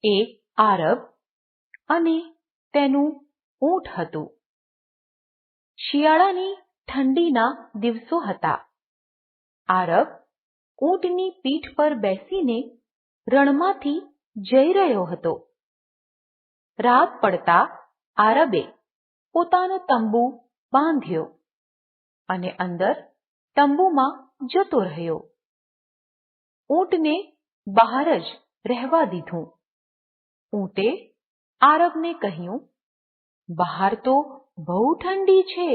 એક આરબ અને તેનું ઊંટ હતું. શિયાળાની ઠંડીના દિવસો હતા. આરબ ઊંટની પીઠ પર બેસીને રણમાંથી જઈ રહ્યો હતો. રાત પડતા આરબે પોતાનો તંબુ બાંધ્યો અને અંદર તંબુમાં જતો રહ્યો. ઊંટને બહાર જ રહેવા દીધું. ઊંટે આરબને કહ્યું, બહાર તો બહુ ઠંડી છે.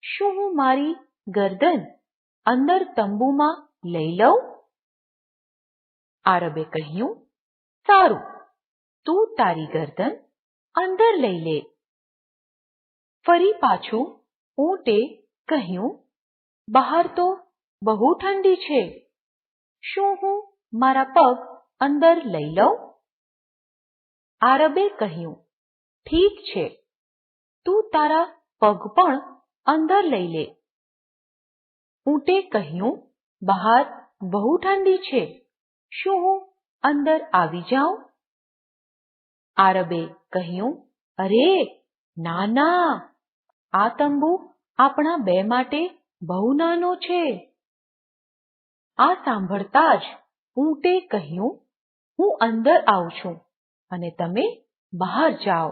શું હું મારી ગરદન અંદર તંબુમાં લઈ લઉં? આરબે કહ્યું, સારું, તું તારી ગરદન અંદર લઈ લે. ફરી પાછું ઊંટે કહ્યું, બહાર તો બહુ ઠંડી છે. શું હું મારા પગ અંદર લઈ લઉં? આરબે કહ્યું, ઠીક છે, તું તારા પગ પણ અંદર લઈ લે. ઊંટે કહ્યું, બહાર બહુ ઠંડી છે. શું હું અંદર આવી જાઉં? આરબે કહ્યું, અરે ના ના, આ તંબુ આપણા બે માટે બહુ નાનો છે. આ સાંભળતા જ ઊંટે કહ્યું, હું અંદર આવું છું અને તમે બહાર જાઓ.